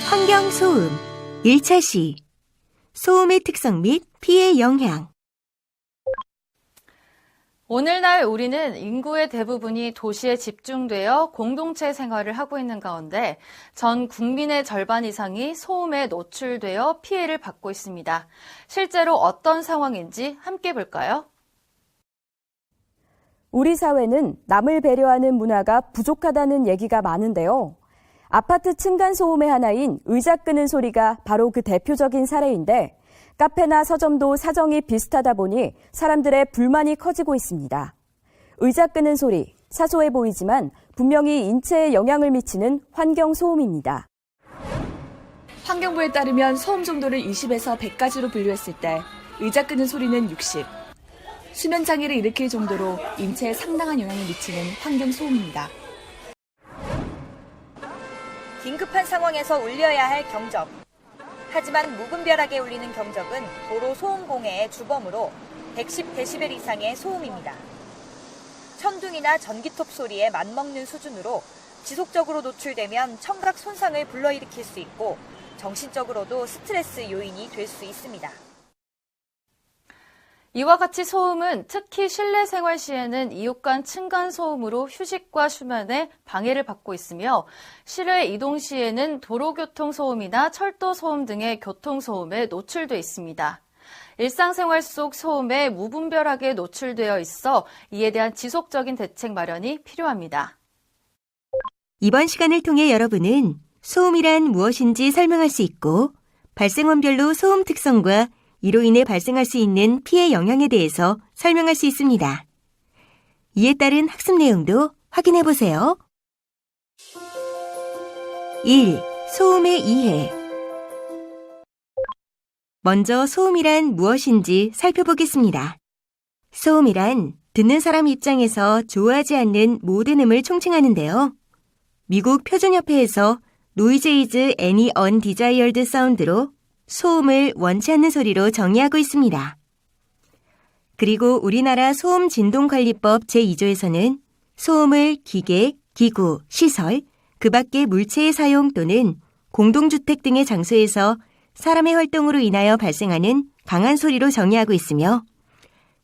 환경소음 1차 시 소음의 특성 및 피해 영향. 오늘날 우리는 인구의 대부분이 도시에 집중되어 공동체 생활을 하고 있는 가운데 전 국민의 절반 이상이 소음에 노출되어 피해를 받고 있습니다. 실제로 어떤 상황인지 함께 볼까요? 우리 사회는 남을 배려하는 문화가 부족하다는 얘기가 많은데요. 아파트 층간소음의 하나인 의자 끄는 소리가 바로 그 대표적인 사례인데 카페나 서점도 사정이 비슷하다 보니 사람들의 불만이 커지고 있습니다. 의자 끄는 소리, 사소해 보이지만 분명히 인체에 영향을 미치는 환경소음입니다. 환경부에 따르면 소음 정도를 20에서 100까지로 분류했을 때 의자 끄는 소리는 60. 수면 장애를 일으킬 정도로 인체에 상당한 영향을 미치는 환경소음입니다. 긴급한 상황에서 울려야 할 경적. 하지만 무분별하게 울리는 경적은 도로 소음 공해의 주범으로 110데시벨 이상의 소음입니다. 천둥이나 전기톱 소리에 맞먹는 수준으로 지속적으로 노출되면 청각 손상을 불러일으킬 수 있고 정신적으로도 스트레스 요인이 될 수 있습니다. 이와 같이 소음은 특히 실내 생활 시에는 이웃 간 층간 소음으로 휴식과 수면에 방해를 받고 있으며 실외 이동 시에는 도로교통 소음이나 철도 소음 등의 교통 소음에 노출돼 있습니다. 일상생활 속 소음에 무분별하게 노출되어 있어 이에 대한 지속적인 대책 마련이 필요합니다. 이번 시간을 통해 여러분은 소음이란 무엇인지 설명할 수 있고 발생원별로 소음 특성과 이로 인해 발생할 수 있는 피해 영향에 대해서 설명할 수 있습니다. 이에 따른 학습 내용도 확인해 보세요. 1. 소음의 이해. 먼저 소음이란 무엇인지 살펴보겠습니다. 소음이란 듣는 사람 입장에서 좋아하지 않는 모든 음을 총칭하는데요. 미국 표준협회에서 Noise is any undesired sound로 소음을 원치 않는 소리로 정의하고 있습니다. 그리고 우리나라 소음진동관리법 제2조에서는 소음을 기계, 기구, 시설, 그 밖의 물체의 사용 또는 공동주택 등의 장소에서 사람의 활동으로 인하여 발생하는 강한 소리로 정의하고 있으며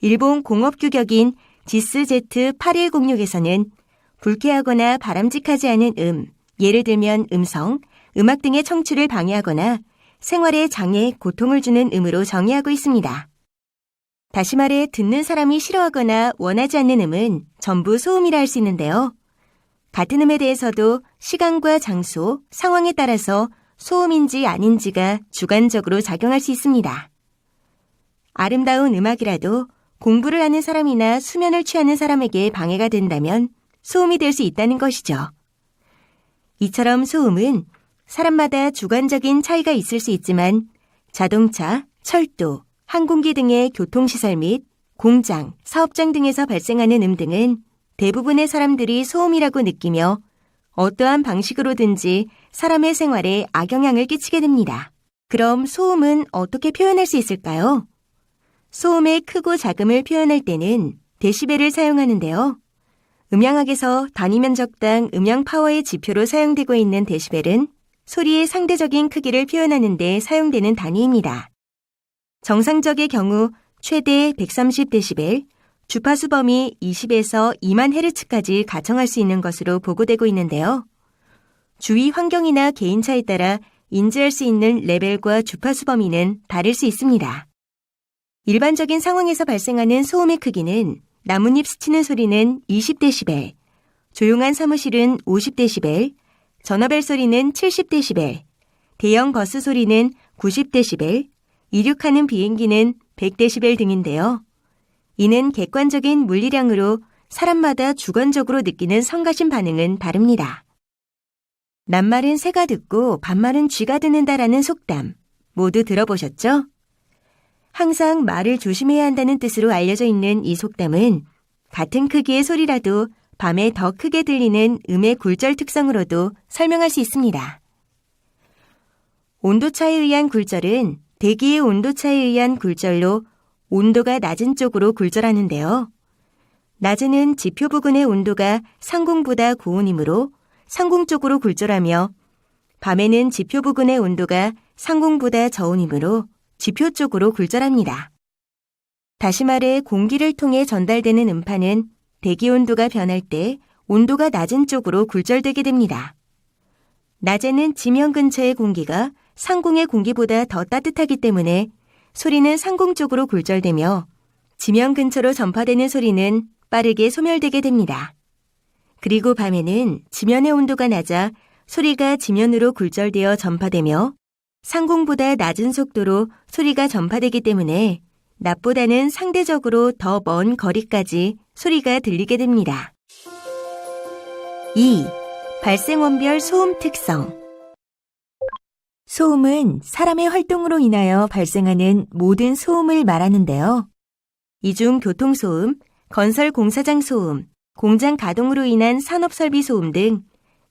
일본 공업규격인 지스 Z8106에서는 불쾌하거나 바람직하지 않은 예를 들면 음성, 음악 등의 청취를 방해하거나 생활에 장애, 고통을 주는 음으로 정의하고 있습니다. 다시 말해 듣는 사람이 싫어하거나 원하지 않는 음은 전부 소음이라 할 수 있는데요. 같은 음에 대해서도 시간과 장소, 상황에 따라서 소음인지 아닌지가 주관적으로 작용할 수 있습니다. 아름다운 음악이라도 공부를 하는 사람이나 수면을 취하는 사람에게 방해가 된다면 소음이 될 수 있다는 것이죠. 이처럼 소음은 사람마다 주관적인 차이가 있을 수 있지만 자동차, 철도, 항공기 등의 교통시설 및 공장, 사업장 등에서 발생하는 등은 대부분의 사람들이 소음이라고 느끼며 어떠한 방식으로든지 사람의 생활에 악영향을 끼치게 됩니다. 그럼 소음은 어떻게 표현할 수 있을까요? 소음의 크고 작음을 표현할 때는 데시벨을 사용하는데요. 음향학에서 단위 면적당 음량 파워의 지표로 사용되고 있는 데시벨은 소리의 상대적인 크기를 표현하는 데 사용되는 단위입니다. 정상적의 경우 최대 130데시벨, 주파수 범위 20에서 2만 헤르츠까지 가정할 수 있는 것으로 보고되고 있는데요. 주위 환경이나 개인차에 따라 인지할 수 있는 레벨과 주파수 범위는 다를 수 있습니다. 일반적인 상황에서 발생하는 소음의 크기는 나뭇잎 스치는 소리는 20데시벨, 조용한 사무실은 50데시벨, 전화벨 소리는 70데시벨, 대형 버스 소리는 90데시벨, 이륙하는 비행기는 100데시벨 등인데요. 이는 객관적인 물리량으로 사람마다 주관적으로 느끼는 성가신 반응은 다릅니다. 낱말은 새가 듣고 반말은 쥐가 듣는다라는 속담 모두 들어보셨죠? 항상 말을 조심해야 한다는 뜻으로 알려져 있는 이 속담은 같은 크기의 소리라도 밤에 더 크게 들리는 음의 굴절 특성으로도 설명할 수 있습니다. 온도차에 의한 굴절은 대기의 온도차에 의한 굴절로 온도가 낮은 쪽으로 굴절하는데요. 낮은은 지표 부근의 온도가 상공보다 고온이므로 상공 쪽으로 굴절하며 밤에는 지표 부근의 온도가 상공보다 저온이므로 지표 쪽으로 굴절합니다. 다시 말해 공기를 통해 전달되는 음파는 대기 온도가 변할 때 온도가 낮은 쪽으로 굴절되게 됩니다. 낮에는 지면 근처의 공기가 상공의 공기보다 더 따뜻하기 때문에 소리는 상공 쪽으로 굴절되며 지면 근처로 전파되는 소리는 빠르게 소멸되게 됩니다. 그리고 밤에는 지면의 온도가 낮아 소리가 지면으로 굴절되어 전파되며 상공보다 낮은 속도로 소리가 전파되기 때문에 낮보다는 상대적으로 더 먼 거리까지 소리가 들리게 됩니다. 2. 발생원별 소음 특성. 소음은 사람의 활동으로 인하여 발생하는 모든 소음을 말하는데요. 이 중 교통소음, 건설 공사장 소음, 공장 가동으로 인한 산업설비 소음 등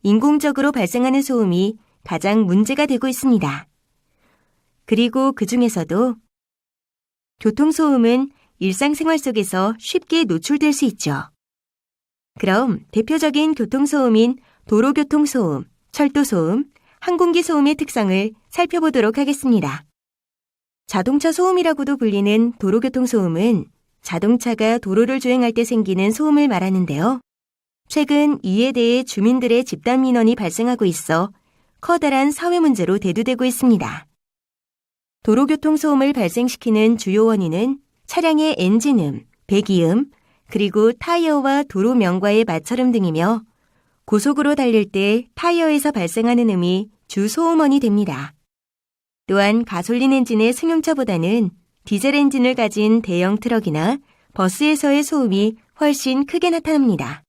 인공적으로 발생하는 소음이 가장 문제가 되고 있습니다. 그리고 그 중에서도 교통소음은 일상생활 속에서 쉽게 노출될 수 있죠. 그럼 대표적인 교통소음인 도로교통소음, 철도소음, 항공기소음의 특성을 살펴보도록 하겠습니다. 자동차 소음이라고도 불리는 도로교통소음은 자동차가 도로를 주행할 때 생기는 소음을 말하는데요. 최근 이에 대해 주민들의 집단 민원이 발생하고 있어 커다란 사회 문제로 대두되고 있습니다. 도로교통소음을 발생시키는 주요 원인은 차량의 엔진음, 배기음, 그리고 타이어와 도로 명과의 마찰음 등이며 고속으로 달릴 때 타이어에서 발생하는 음이 주 소음원이 됩니다. 또한 가솔린 엔진의 승용차보다는 디젤 엔진을 가진 대형 트럭이나 버스에서의 소음이 훨씬 크게 나타납니다.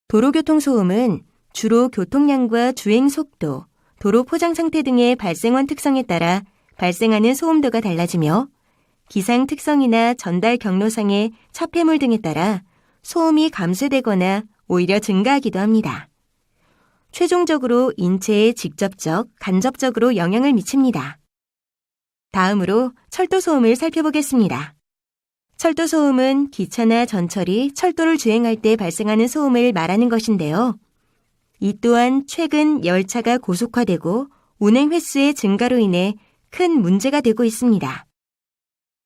도로교통소음은 주로 교통량과 주행 속도, 도로 포장 상태 등의 발생원 특성에 따라 발생하는 소음도가 달라지며 기상 특성이나 전달 경로상의 차폐물 등에 따라 소음이 감쇄되거나 오히려 증가하기도 합니다. 최종적으로 인체에 직접적, 간접적으로 영향을 미칩니다. 다음으로 철도소음을 살펴보겠습니다. 철도소음은 기차나 전철이 철도를 주행할 때 발생하는 소음을 말하는 것인데요. 이 또한 최근 열차가 고속화되고 운행 횟수의 증가로 인해 큰 문제가 되고 있습니다.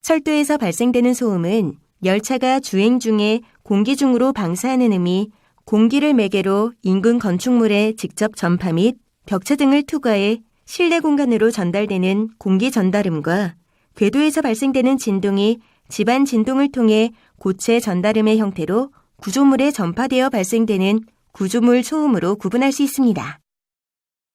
철도에서 발생되는 소음은 열차가 주행 중에 공기 중으로 방사하는 음이 공기를 매개로 인근 건축물에 직접 전파 및 벽체 등을 투과해 실내 공간으로 전달되는 공기 전달음과 궤도에서 발생되는 진동이 집안 진동을 통해 고체 전달음의 형태로 구조물에 전파되어 발생되는 구조물 소음으로 구분할 수 있습니다.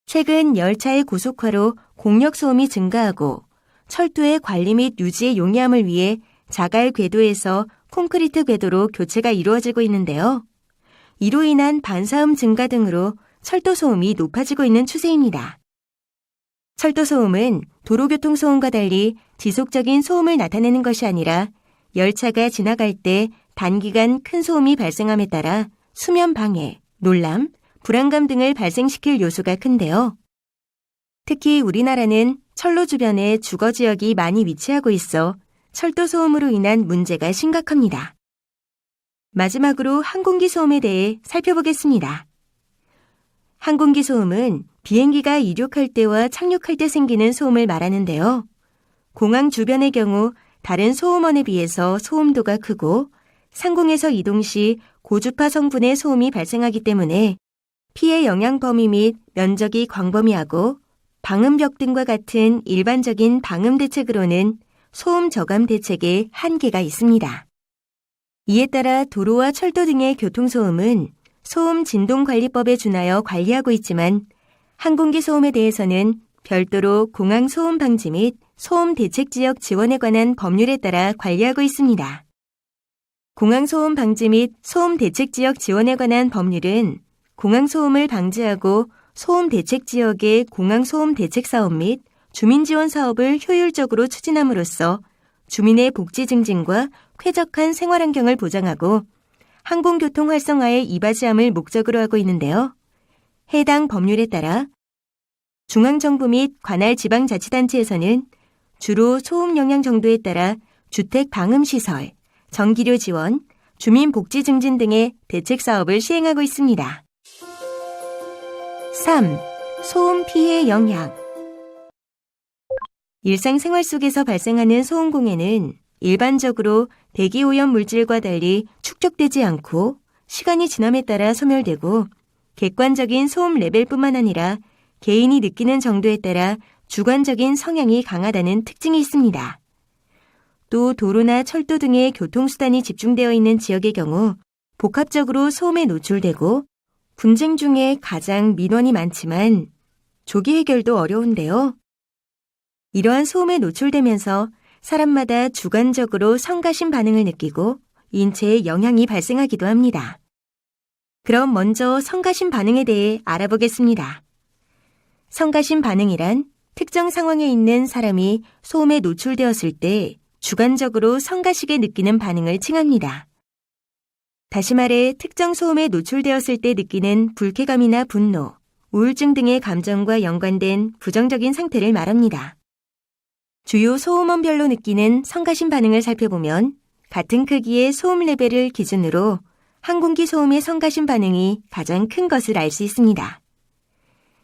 최근 열차의 고속화로 공력 소음이 증가하고 철도의 관리 및 유지의 용이함을 위해 자갈 궤도에서 콘크리트 궤도로 교체가 이루어지고 있는데요. 이로 인한 반사음 증가 등으로 철도 소음이 높아지고 있는 추세입니다. 철도 소음은 도로교통 소음과 달리 지속적인 소음을 나타내는 것이 아니라 열차가 지나갈 때 단기간 큰 소음이 발생함에 따라 수면 방해, 놀람, 불안감 등을 발생시킬 요소가 큰데요. 특히 우리나라는 철로 주변에 주거 지역이 많이 위치하고 있어 철도 소음으로 인한 문제가 심각합니다. 마지막으로 항공기 소음에 대해 살펴보겠습니다. 항공기 소음은 비행기가 이륙할 때와 착륙할 때 생기는 소음을 말하는데요. 공항 주변의 경우 다른 소음원에 비해서 소음도가 크고 상공에서 이동 시 고주파 성분의 소음이 발생하기 때문에 피해 영향 범위 및 면적이 광범위하고 방음벽 등과 같은 일반적인 방음 대책으로는 소음 저감 대책에 한계가 있습니다. 이에 따라 도로와 철도 등의 교통소음은 소음 진동관리법에 준하여 관리하고 있지만 항공기 소음에 대해서는 별도로 공항 소음 방지 및 소음 대책 지역 지원에 관한 법률에 따라 관리하고 있습니다. 공항 소음 방지 및 소음 대책 지역 지원에 관한 법률은 공항 소음을 방지하고 소음 대책 지역의 공항 소음 대책 사업 및 주민 지원 사업을 효율적으로 추진함으로써 주민의 복지 증진과 쾌적한 생활 환경을 보장하고 항공교통 활성화에 이바지함을 목적으로 하고 있는데요. 해당 법률에 따라 중앙정부 및 관할 지방자치단체에서는 주로 소음 영향 정도에 따라 주택 방음시설, 전기료 지원, 주민 복지 증진 등의 대책 사업을 시행하고 있습니다. 3. 소음 피해 영향. 일상생활 속에서 발생하는 소음공해는 일반적으로 대기오염 물질과 달리 축적되지 않고 시간이 지남에 따라 소멸되고 객관적인 소음 레벨뿐만 아니라 개인이 느끼는 정도에 따라 주관적인 성향이 강하다는 특징이 있습니다. 또 도로나 철도 등의 교통수단이 집중되어 있는 지역의 경우 복합적으로 소음에 노출되고 분쟁 중에 가장 민원이 많지만 조기 해결도 어려운데요. 이러한 소음에 노출되면서 사람마다 주관적으로 성가신 반응을 느끼고 인체에 영향이 발생하기도 합니다. 그럼 먼저 성가신 반응에 대해 알아보겠습니다. 성가신 반응이란 특정 상황에 있는 사람이 소음에 노출되었을 때 주관적으로 성가시게 느끼는 반응을 칭합니다. 다시 말해 특정 소음에 노출되었을 때 느끼는 불쾌감이나 분노, 우울증 등의 감정과 연관된 부정적인 상태를 말합니다. 주요 소음원별로 느끼는 성가신 반응을 살펴보면 같은 크기의 소음 레벨을 기준으로 항공기 소음의 성가신 반응이 가장 큰 것을 알 수 있습니다.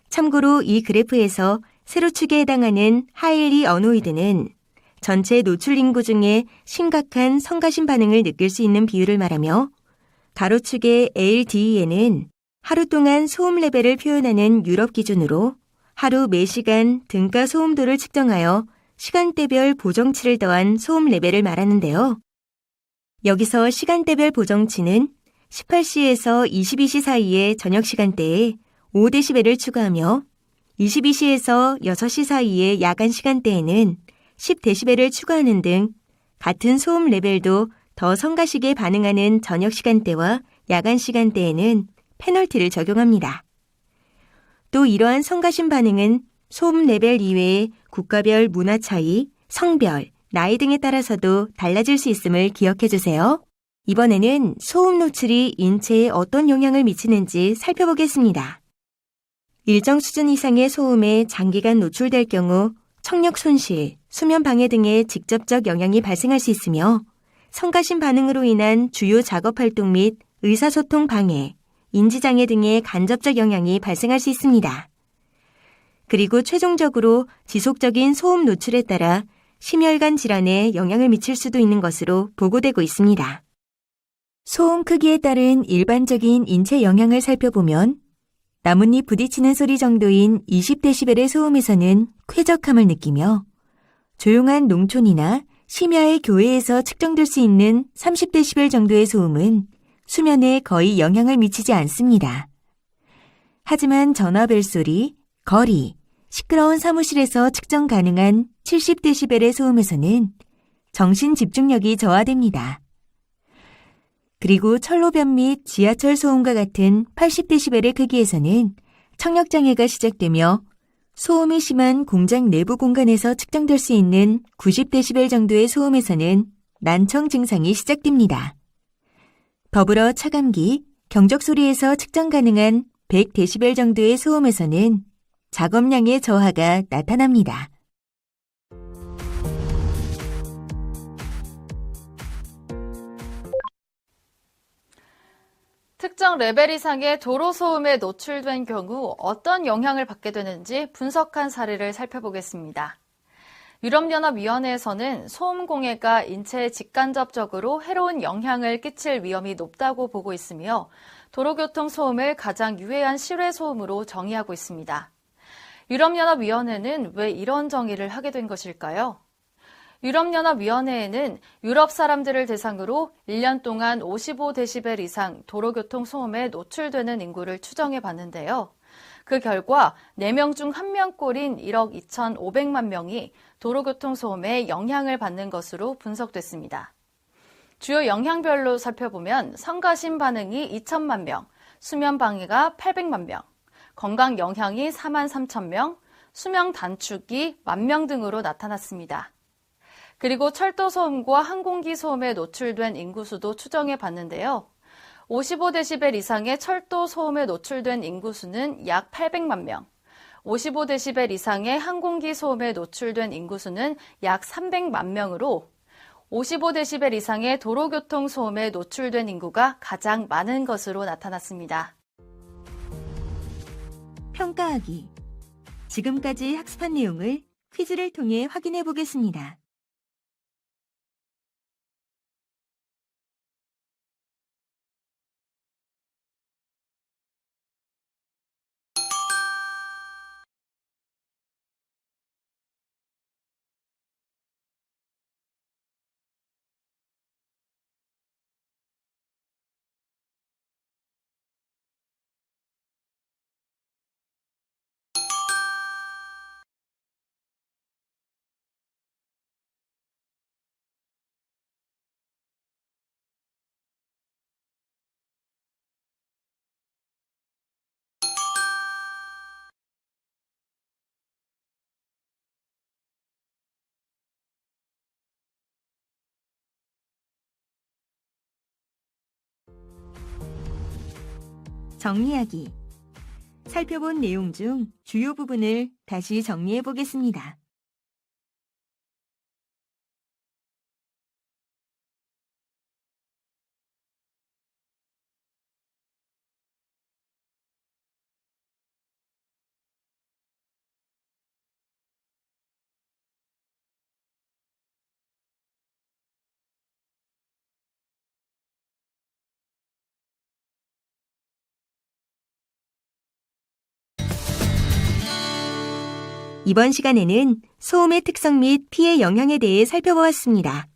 참고로 이 그래프에서 세로축에 해당하는 하일리 어노이드는 전체 노출 인구 중에 심각한 성가신 반응을 느낄 수 있는 비율을 말하며 가로축의 LDE는 하루 동안 소음 레벨을 표현하는 유럽 기준으로 하루 매시간 등가 소음도를 측정하여 시간대별 보정치를 더한 소음 레벨을 말하는데요. 여기서 시간대별 보정치는 18시에서 22시 사이의 저녁 시간대에 5dB를 추가하며 22시에서 6시 사이의 야간 시간대에는 10dB를 추가하는 등 같은 소음 레벨도 더 성가시게 반응하는 저녁 시간대와 야간 시간대에는 페널티를 적용합니다. 또 이러한 성가신 반응은 소음 레벨 이외의 국가별 문화 차이, 성별, 나이 등에 따라서도 달라질 수 있음을 기억해 주세요. 이번에는 소음 노출이 인체에 어떤 영향을 미치는지 살펴보겠습니다. 일정 수준 이상의 소음에 장기간 노출될 경우 청력 손실, 수면 방해 등의 직접적 영향이 발생할 수 있으며 성가신 반응으로 인한 주요 작업 활동 및 의사소통 방해, 인지장애 등의 간접적 영향이 발생할 수 있습니다. 그리고 최종적으로 지속적인 소음 노출에 따라 심혈관 질환에 영향을 미칠 수도 있는 것으로 보고되고 있습니다. 소음 크기에 따른 일반적인 인체 영향을 살펴보면 나뭇잎 부딪히는 소리 정도인 20dB의 소음에서는 쾌적함을 느끼며 조용한 농촌이나 심야의 교외에서 측정될 수 있는 30dB 정도의 소음은 수면에 거의 영향을 미치지 않습니다. 하지만 전화 벨소리, 거리, 시끄러운 사무실에서 측정 가능한 70dB의 소음에서는 정신 집중력이 저하됩니다. 그리고 철로변 및 지하철 소음과 같은 80dB의 크기에서는 청력장애가 시작되며 소음이 심한 공장 내부 공간에서 측정될 수 있는 90dB 정도의 소음에서는 난청 증상이 시작됩니다. 더불어 차감기, 경적소리에서 측정 가능한 100dB 정도의 소음에서는 작업량의 저하가 나타납니다. 특정 레벨 이상의 도로 소음에 노출된 경우 어떤 영향을 받게 되는지 분석한 사례를 살펴보겠습니다. 유럽연합위원회에서는 소음 공해가 인체에 직간접적으로 해로운 영향을 끼칠 위험이 높다고 보고 있으며 도로교통 소음을 가장 유해한 실외 소음으로 정의하고 있습니다. 유럽연합위원회는 왜 이런 정의를 하게 된 것일까요? 유럽연합위원회에는 유럽 사람들을 대상으로 1년 동안 55dB 이상 도로교통 소음에 노출되는 인구를 추정해 봤는데요. 그 결과 4명 중 1명꼴인 1억 2,500만 명이 도로교통 소음에 영향을 받는 것으로 분석됐습니다. 주요 영향별로 살펴보면 성가신 반응이 2천만 명, 수면 방해가 800만 명, 건강 영향이 4만 3천 명, 수명 단축이 10,000명 등으로 나타났습니다. 그리고 철도 소음과 항공기 소음에 노출된 인구수도 추정해 봤는데요. 55dB 이상의 철도 소음에 노출된 인구수는 약 800만 명, 55dB 이상의 항공기 소음에 노출된 인구수는 약 300만 명으로 55dB 이상의 도로교통 소음에 노출된 인구가 가장 많은 것으로 나타났습니다. 평가하기. 지금까지 학습한 내용을 퀴즈를 통해 확인해 보겠습니다. 정리하기. 살펴본 내용 중 주요 부분을 다시 정리해 보겠습니다. 이번 시간에는 소음의 특성 및 피해 영향에 대해 살펴보았습니다.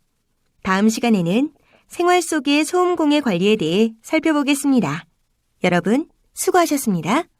다음 시간에는 생활 속의 소음 공해 관리에 대해 살펴보겠습니다. 여러분, 수고하셨습니다.